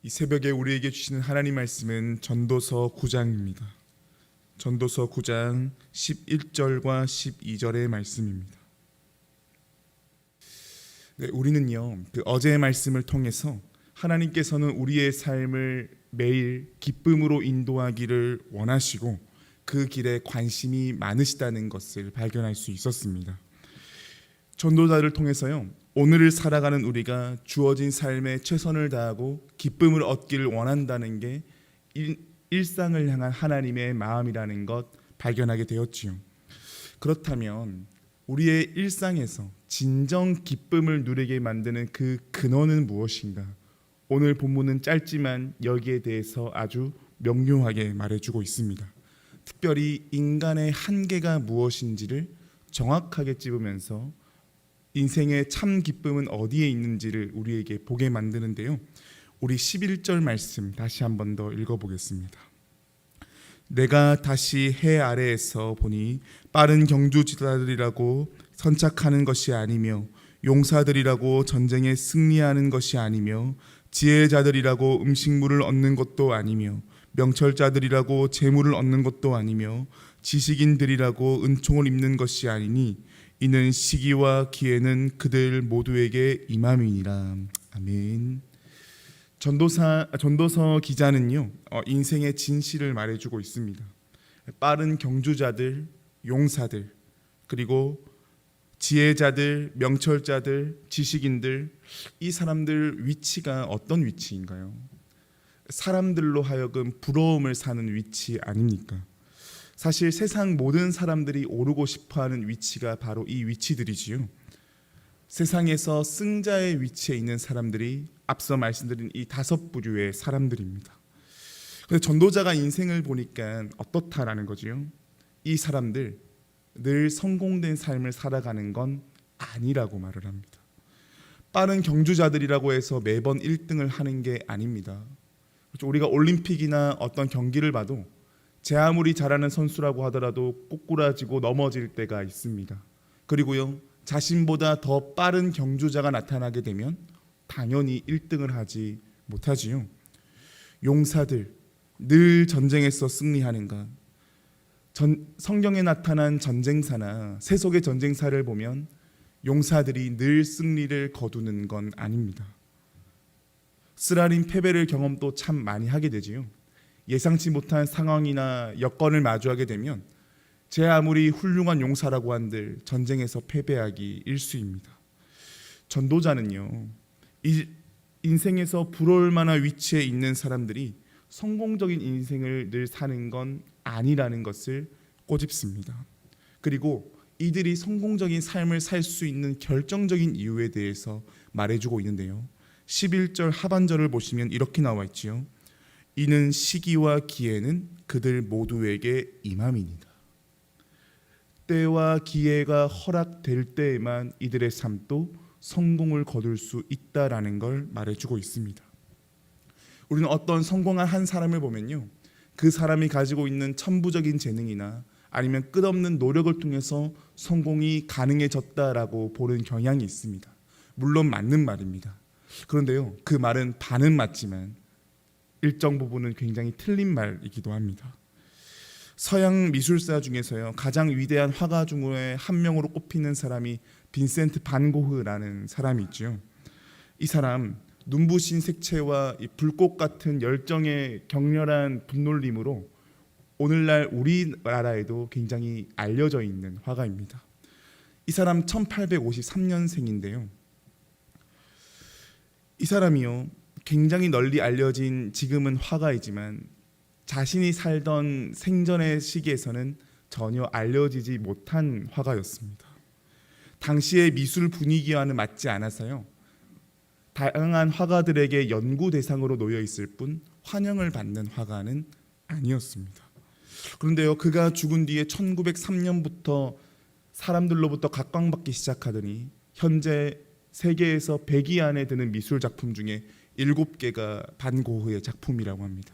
이 새벽에 우리에게 주시는 하나님 말씀은 전도서 9장입니다. 전도서 9장 11절과 12절의 말씀입니다. 네, 우리는요, 어제의 말씀을 통해서 하나님께서는 우리의 삶을 매일 기쁨으로 인도하기를 원하시고 그 길에 관심이 많으시다는 것을 발견할 수 있었습니다. 전도자를 통해서요, 오늘을 살아가는 우리가 주어진 삶에 최선을 다하고 기쁨을 얻기를 원한다는 게 일상을 향한 하나님의 마음이라는 것 발견하게 되었지요. 그렇다면 우리의 일상에서 진정 기쁨을 누리게 만드는 그 근원은 무엇인가? 오늘 본문은 짧지만 여기에 대해서 아주 명료하게 말해주고 있습니다. 특별히 인간의 한계가 무엇인지를 정확하게 찝으면서 인생의 참 기쁨은 어디에 있는지를 우리에게 보게 만드는데요. 우리 11절 말씀 다시 한 번 더 읽어보겠습니다. 내가 다시 해 아래에서 보니 빠른 경주지자들이라고 선착하는 것이 아니며 용사들이라고 전쟁에 승리하는 것이 아니며 지혜자들이라고 음식물을 얻는 것도 아니며 명철자들이라고 재물을 얻는 것도 아니며 지식인들이라고 은총을 입는 것이 아니니 이는 시기와 기회는 그들 모두에게 임함이니라. 아멘. 전도서 기자는요, 인생의 진실을 말해주고 있습니다. 빠른 경주자들, 용사들, 그리고 지혜자들, 명철자들, 지식인들, 이 사람들 위치가 어떤 위치인가요? 사람들로 하여금 부러움을 사는 위치 아닙니까? 사실 세상 모든 사람들이 오르고 싶어하는 위치가 바로 이 위치들이지요. 세상에서 승자의 위치에 있는 사람들이 앞서 말씀드린 이 5부류의 사람들입니다. 그런데 전도자가 인생을 보니까 어떻다라는 거지요. 이 사람들 늘 성공된 삶을 살아가는 건 아니라고 말을 합니다. 빠른 경주자들이라고 해서 매번 1등을 하는 게 아닙니다. 우리가 올림픽이나 어떤 경기를 봐도 제 아무리 잘하는 선수라고 하더라도 꼬꾸라지고 넘어질 때가 있습니다. 그리고요, 자신보다 더 빠른 경주자가 나타나게 되면 당연히 1등을 하지 못하지요. 용사들, 늘 전쟁에서 승리하는가? 성경에 나타난 전쟁사나 세속의 전쟁사를 보면 용사들이 늘 승리를 거두는 건 아닙니다. 쓰라린 패배를 경험도 참 많이 하게 되지요. 예상치 못한 상황이나 여건을 마주하게 되면 제 아무리 훌륭한 용사라고 한들 전쟁에서 패배하기 일쑤입니다. 전도자는요, 인생에서 부러울 만한 위치에 있는 사람들이 성공적인 인생을 늘 사는 건 아니라는 것을 꼬집습니다. 그리고 이들이 성공적인 삶을 살 수 있는 결정적인 이유에 대해서 말해주고 있는데요. 11절 하반절을 보시면 이렇게 나와 있지요. 이는 시기와 기회는 그들 모두에게 임함이니라. 때와 기회가 허락될 때에만 이들의 삶도 성공을 거둘 수 있다라는 걸 말해주고 있습니다. 우리는 어떤 성공한 한 사람을 보면요, 그 사람이 가지고 있는 천부적인 재능이나 아니면 끝없는 노력을 통해서 성공이 가능해졌다라고 보는 경향이 있습니다. 물론 맞는 말입니다. 그런데요, 그 말은 반은 맞지만 일정 부분은 굉장히 틀린 말이기도 합니다. 서양 미술사 중에서요, 가장 위대한 화가 중에 한 명으로 꼽히는 사람이 빈센트 반 고흐라는 사람이 있죠. 이 사람 눈부신 색채와 이 불꽃 같은 열정의 격렬한 분놀림으로 오늘날 우리나라에도 굉장히 알려져 있는 화가입니다. 이 사람 1853년생인데요. 이 사람이요, 굉장히 널리 알려진 지금은 화가이지만 자신이 살던 생전의 시기에서는 전혀 알려지지 못한 화가였습니다. 당시의 미술 분위기와는 맞지 않아서요, 다양한 화가들에게 연구 대상으로 놓여 있을 뿐 환영을 받는 화가는 아니었습니다. 그런데요, 그가 죽은 뒤에 1903년부터 사람들로부터 각광받기 시작하더니 현재 세계에서 100위 안에 드는 미술 작품 중에 7개가 반 고흐의 작품이라고 합니다.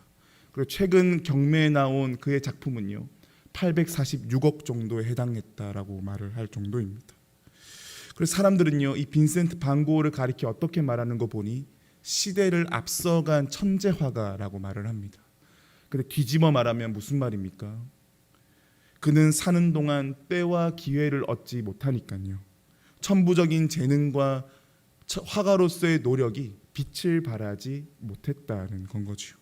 그리고 최근 경매에 나온 그의 작품은요, 846억 정도에 해당했다라고 말을 할 정도입니다. 그래서 사람들은요, 이 빈센트 반 고흐를 가리켜 어떻게 말하는 거 보니 시대를 앞서간 천재 화가라고 말을 합니다. 근데 뒤집어 말하면 무슨 말입니까? 그는 사는 동안 때와 기회를 얻지 못하니까요. 천부적인 재능과 화가로서의 노력이 빛을 발하지 못했다는 건 거죠.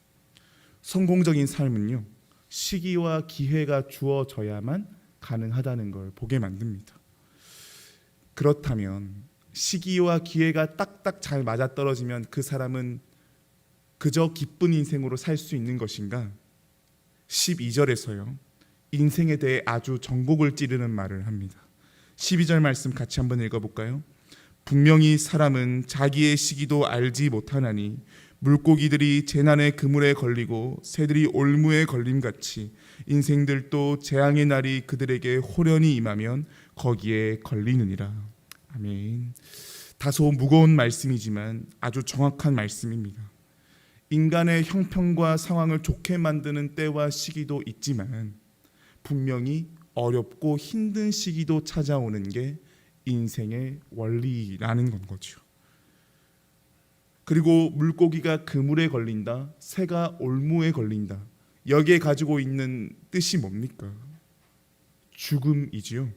성공적인 삶은요, 시기와 기회가 주어져야만 가능하다는 걸 보게 만듭니다. 그렇다면 시기와 기회가 딱딱 잘 맞아떨어지면 그 사람은 그저 기쁜 인생으로 살 수 있는 것인가? 12절에서요, 인생에 대해 아주 전곡을 찌르는 말을 합니다. 12절 말씀 같이 한번 읽어볼까요? 분명히 사람은 자기의 시기도 알지 못하나니 물고기들이 재난의 그물에 걸리고 새들이 올무에 걸림같이 인생들도 재앙의 날이 그들에게 호련히 임하면 거기에 걸리느니라. 아멘. 다소 무거운 말씀이지만 아주 정확한 말씀입니다. 인간의 형편과 상황을 좋게 만드는 때와 시기도 있지만 분명히 어렵고 힘든 시기도 찾아오는 게 인생의 원리라는 건 거죠. 그리고 물고기가 그물에 걸린다, 새가 올무에 걸린다. 여기에 가지고 있는 뜻이 뭡니까? 죽음이지요.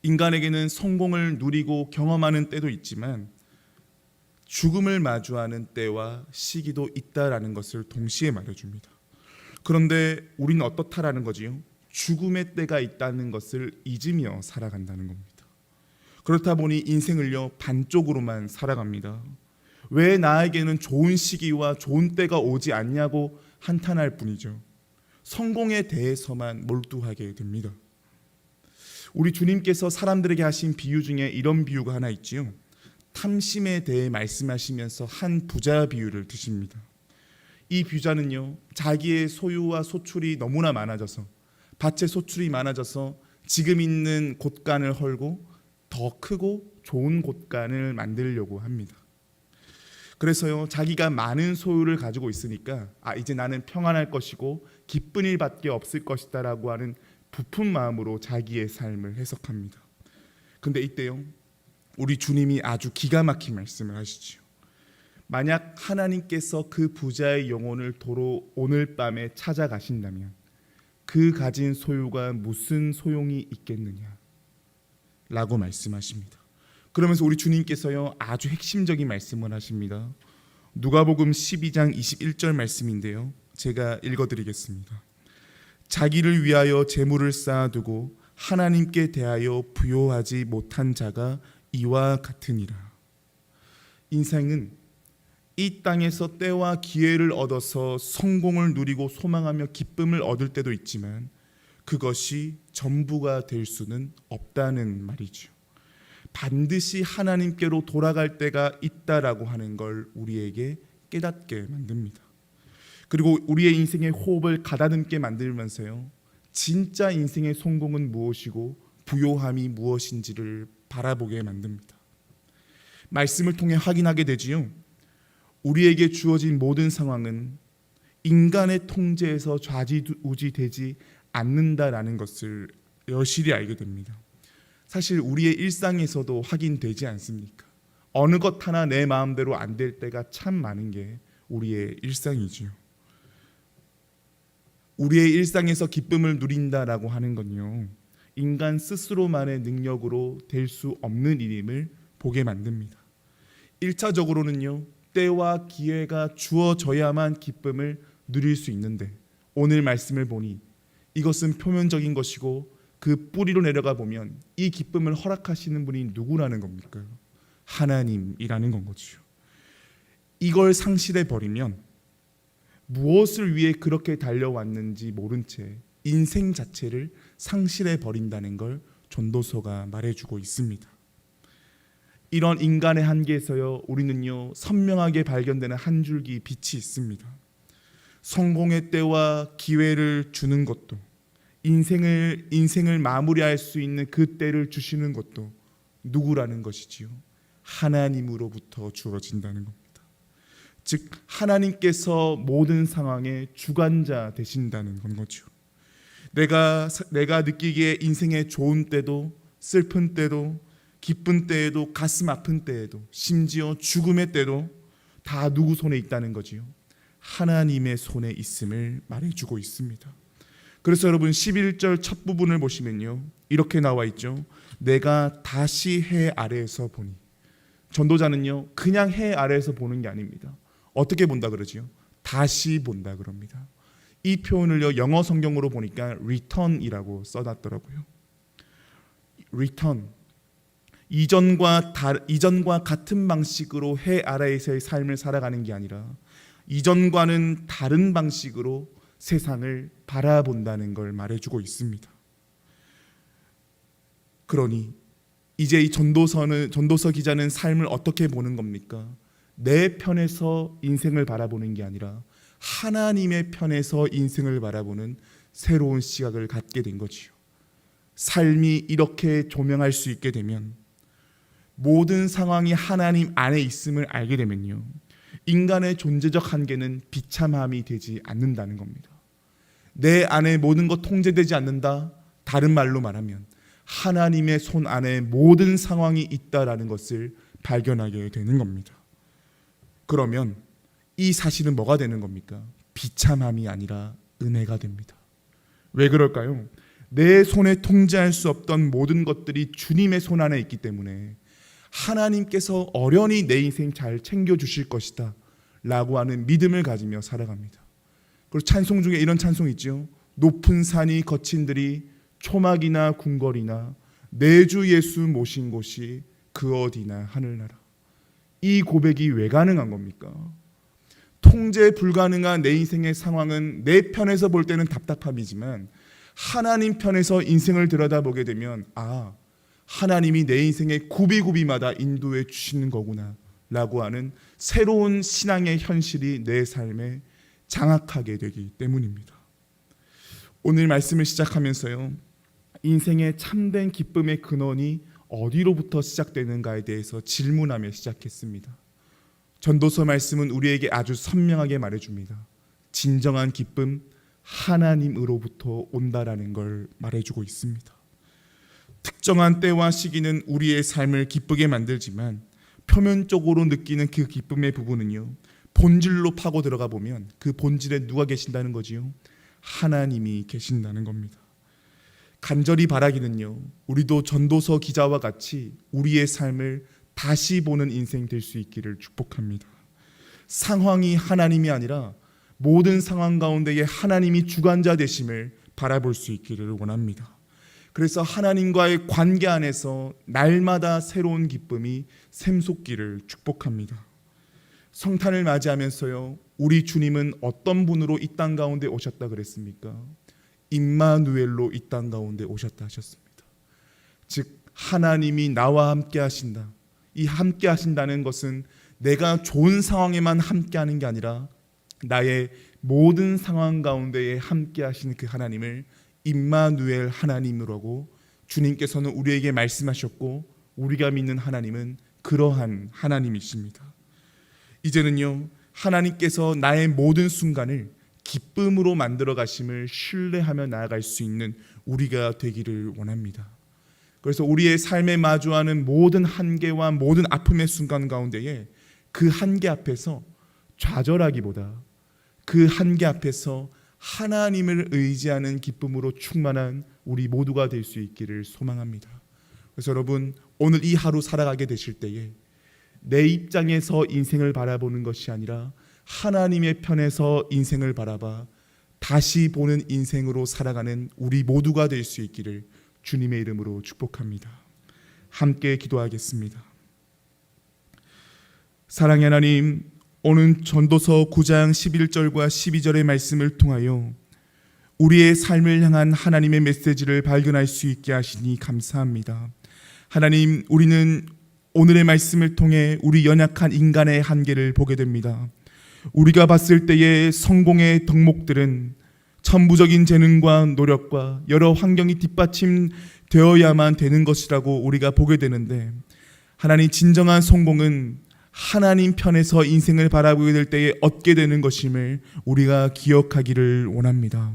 인간에게는 성공을 누리고 경험하는 때도 있지만 죽음을 마주하는 때와 시기도 있다라는 것을 동시에 말해줍니다. 그런데 우리는 어떻다라는 거지요? 죽음의 때가 있다는 것을 잊으며 살아간다는 겁니다. 그렇다 보니 인생을요, 반쪽으로만 살아갑니다. 왜 나에게는 좋은 시기와 좋은 때가 오지 않냐고 한탄할 뿐이죠. 성공에 대해서만 몰두하게 됩니다. 우리 주님께서 사람들에게 하신 비유 중에 이런 비유가 하나 있지요. 탐심에 대해 말씀하시면서 한 부자 비유를 드십니다. 이 부자는요, 자기의 소유와 소출이 너무나 많아져서, 밭에 소출이 많아져서 지금 있는 곳간을 헐고 더 크고 좋은 곳간을 만들려고 합니다. 그래서요, 자기가 많은 소유를 가지고 있으니까 이제 나는 평안할 것이고 기쁜 일밖에 없을 것이다 라고 하는 부푼 마음으로 자기의 삶을 해석합니다. 근데 이때요, 우리 주님이 아주 기가 막힌 말씀을 하시죠. 만약 하나님께서 그 부자의 영혼을 도로 오늘 밤에 찾아가신다면 그 가진 소유가 무슨 소용이 있겠느냐 라고 말씀하십니다. 그러면서 우리 주님께서요, 아주 핵심적인 말씀을 하십니다. 누가복음 12장 21절 말씀인데요, 제가 읽어드리겠습니다. 자기를 위하여 재물을 쌓아두고 하나님께 대하여 부요하지 못한 자가 이와 같으니라. 인생은 이 땅에서 때와 기회를 얻어서 성공을 누리고 소망하며 기쁨을 얻을 때도 있지만 그것이 전부가 될 수는 없다는 말이죠. 반드시 하나님께로 돌아갈 때가 있다라고 하는 걸 우리에게 깨닫게 만듭니다. 그리고 우리의 인생의 호흡을 가다듬게 만들면서요, 진짜 인생의 성공은 무엇이고 부요함이 무엇인지를 바라보게 만듭니다. 말씀을 통해 확인하게 되지요. 우리에게 주어진 모든 상황은 인간의 통제에서 좌지우지되지 않는다라는 것을 여실히 알게 됩니다. 사실 우리의 일상에서도 확인되지 않습니까? 어느 것 하나 내 마음대로 안 될 때가 참 많은 게 우리의 일상이지요. 우리의 일상에서 기쁨을 누린다라고 하는 건요, 인간 스스로만의 능력으로 될 수 없는 일임을 보게 만듭니다. 1차적으로는요, 때와 기회가 주어져야만 기쁨을 누릴 수 있는데 오늘 말씀을 보니 이것은 표면적인 것이고 그 뿌리로 내려가 보면 이 기쁨을 허락하시는 분이 누구라는 겁니까? 하나님이라는 건 거죠. 이걸 상실해 버리면 무엇을 위해 그렇게 달려왔는지 모른 채 인생 자체를 상실해 버린다는 걸 전도서가 말해주고 있습니다. 이런 인간의 한계에서요, 우리는요, 선명하게 발견되는 한 줄기 빛이 있습니다. 성공의 때와 기회를 주는 것도, 인생을 마무리할 수 있는 그 때를 주시는 것도 누구라는 것이지요? 하나님으로부터 주어진다는 겁니다. 즉 하나님께서 모든 상황의 주관자 되신다는 건 거죠. 내가 느끼기에 인생의 좋은 때도 슬픈 때도 기쁜 때에도 가슴 아픈 때에도 심지어 죽음의 때도 다 누구 손에 있다는 거지요? 하나님의 손에 있음을 말해주고 있습니다. 그래서 여러분 11절 첫 부분을 보시면요, 이렇게 나와 있죠. 내가 다시 해 아래에서 보니. 전도자는요, 그냥 해 아래에서 보는 게 아닙니다. 어떻게 본다 그러지요? 다시 본다 그럽니다. 이 표현을요, 영어 성경으로 보니까 return이라고 써놨더라고요. return. 이전과 같은 방식으로 해 아래에서의 삶을 살아가는 게 아니라 이전과는 다른 방식으로 세상을 바라본다는 걸 말해주고 있습니다. 그러니 이제 이 전도서 기자는 삶을 어떻게 보는 겁니까? 내 편에서 인생을 바라보는 게 아니라 하나님의 편에서 인생을 바라보는 새로운 시각을 갖게 된 거지요. 삶이 이렇게 조명할 수 있게 되면, 모든 상황이 하나님 안에 있음을 알게 되면요, 인간의 존재적 한계는 비참함이 되지 않는다는 겁니다. 내 안에 모든 것 통제되지 않는다. 다른 말로 말하면 하나님의 손 안에 모든 상황이 있다라는 것을 발견하게 되는 겁니다. 그러면 이 사실은 뭐가 되는 겁니까? 비참함이 아니라 은혜가 됩니다. 왜 그럴까요? 내 손에 통제할 수 없던 모든 것들이 주님의 손 안에 있기 때문에 하나님께서 어련히 내 인생 잘 챙겨주실 것이다 라고 하는 믿음을 가지며 살아갑니다. 그리고 찬송 중에 이런 찬송이 있죠. 높은 산이 거친들이 초막이나 궁궐이나 내 주 예수 모신 곳이 그 어디나 하늘나라. 이 고백이 왜 가능한 겁니까? 통제 불가능한 내 인생의 상황은 내 편에서 볼 때는 답답함이지만 하나님 편에서 인생을 들여다보게 되면, 아, 하나님이 내 인생의 구비구비마다 인도해 주시는 거구나 라고 하는 새로운 신앙의 현실이 내 삶에 장악하게 되기 때문입니다. 오늘 말씀을 시작하면서요, 인생의 참된 기쁨의 근원이 어디로부터 시작되는가에 대해서 질문하며 시작했습니다. 전도서 말씀은 우리에게 아주 선명하게 말해줍니다. 진정한 기쁨, 하나님으로부터 온다라는 걸 말해주고 있습니다. 특정한 때와 시기는 우리의 삶을 기쁘게 만들지만 표면적으로 느끼는 그 기쁨의 부분은요, 본질로 파고 들어가 보면 그 본질에 누가 계신다는 거지요? 하나님이 계신다는 겁니다. 간절히 바라기는요, 우리도 전도서 기자와 같이 우리의 삶을 다시 보는 인생 될 수 있기를 축복합니다. 상황이 하나님이 아니라 모든 상황 가운데에 하나님이 주관자 되심을 바라볼 수 있기를 원합니다. 그래서 하나님과의 관계 안에서 날마다 새로운 기쁨이 샘솟기를 축복합니다. 성탄을 맞이하면서요, 우리 주님은 어떤 분으로 이 땅 가운데 오셨다 그랬습니까? 임마누엘로 이 땅 가운데 오셨다 하셨습니다. 즉 하나님이 나와 함께 하신다. 이 함께 하신다는 것은 내가 좋은 상황에만 함께 하는 게 아니라 나의 모든 상황 가운데에 함께 하시는 그 하나님을 임마누엘 하나님이라고 주님께서는 우리에게 말씀하셨고, 우리가 믿는 하나님은 그러한 하나님이십니다. 이제는요, 하나님께서 나의 모든 순간을 기쁨으로 만들어 가심을 신뢰하며 나아갈 수 있는 우리가 되기를 원합니다. 그래서 우리의 삶에 마주하는 모든 한계와 모든 아픔의 순간 가운데에 그 한계 앞에서 좌절하기보다 그 한계 앞에서 하나님을 의지하는 기쁨으로 충만한 우리 모두가 될 수 있기를 소망합니다. 그래서 여러분, 오늘 이 하루 살아가게 되실 때에 내 입장에서 인생을 바라보는 것이 아니라 하나님의 편에서 인생을 바라봐 다시 보는 인생으로 살아가는 우리 모두가 될 수 있기를 주님의 이름으로 축복합니다. 함께 기도하겠습니다. 사랑의 하나님, 오늘 전도서 9장 11절과 12절의 말씀을 통하여 우리의 삶을 향한 하나님의 메시지를 발견할 수 있게 하시니 감사합니다. 하나님, 우리는 오늘의 말씀을 통해 우리 연약한 인간의 한계를 보게 됩니다. 우리가 봤을 때의 성공의 덕목들은 천부적인 재능과 노력과 여러 환경이 뒷받침되어야만 되는 것이라고 우리가 보게 되는데, 하나님, 진정한 성공은 하나님 편에서 인생을 바라보게 될 때에 얻게 되는 것임을 우리가 기억하기를 원합니다.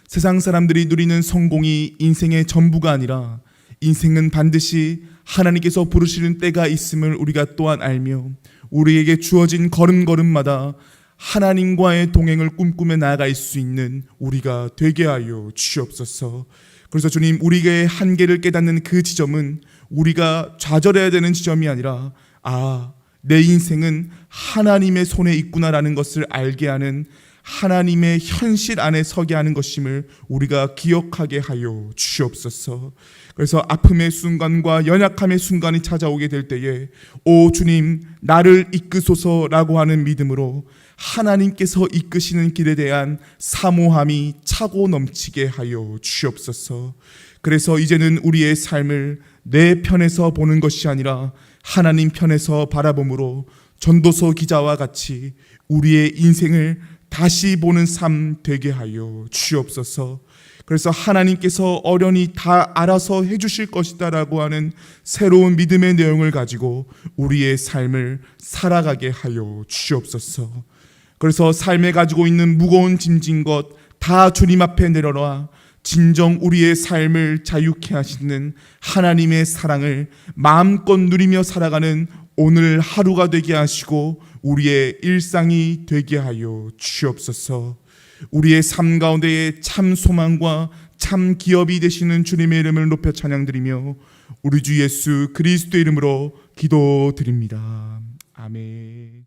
세상 사람들이 누리는 성공이 인생의 전부가 아니라 인생은 반드시 하나님께서 부르시는 때가 있음을 우리가 또한 알며 우리에게 주어진 걸음걸음마다 하나님과의 동행을 꿈꾸며 나아갈 수 있는 우리가 되게 하여 주시옵소서. 그래서 주님, 우리의 한계를 깨닫는 그 지점은 우리가 좌절해야 되는 지점이 아니라 내 인생은 하나님의 손에 있구나라는 것을 알게 하는 하나님의 현실 안에 서게 하는 것임을 우리가 기억하게 하여 주시옵소서. 그래서 아픔의 순간과 연약함의 순간이 찾아오게 될 때에 오 주님, 나를 이끄소서라고 하는 믿음으로 하나님께서 이끄시는 길에 대한 사모함이 차고 넘치게 하여 주시옵소서. 그래서 이제는 우리의 삶을 내 편에서 보는 것이 아니라 하나님 편에서 바라봄으로 전도서 기자와 같이 우리의 인생을 다시 보는 삶 되게 하여 주시옵소서. 그래서 하나님께서 어련히 다 알아서 해주실 것이다 라고 하는 새로운 믿음의 내용을 가지고 우리의 삶을 살아가게 하여 주시옵소서. 그래서 삶에 가지고 있는 무거운 짐진 것 다 주님 앞에 내려놔 진정 우리의 삶을 자유케 하시는 하나님의 사랑을 마음껏 누리며 살아가는 오늘 하루가 되게 하시고 우리의 일상이 되게 하여 주시옵소서. 우리의 삶 가운데에 참 소망과 참 기업이 되시는 주님의 이름을 높여 찬양드리며 우리 주 예수 그리스도의 이름으로 기도드립니다. 아멘.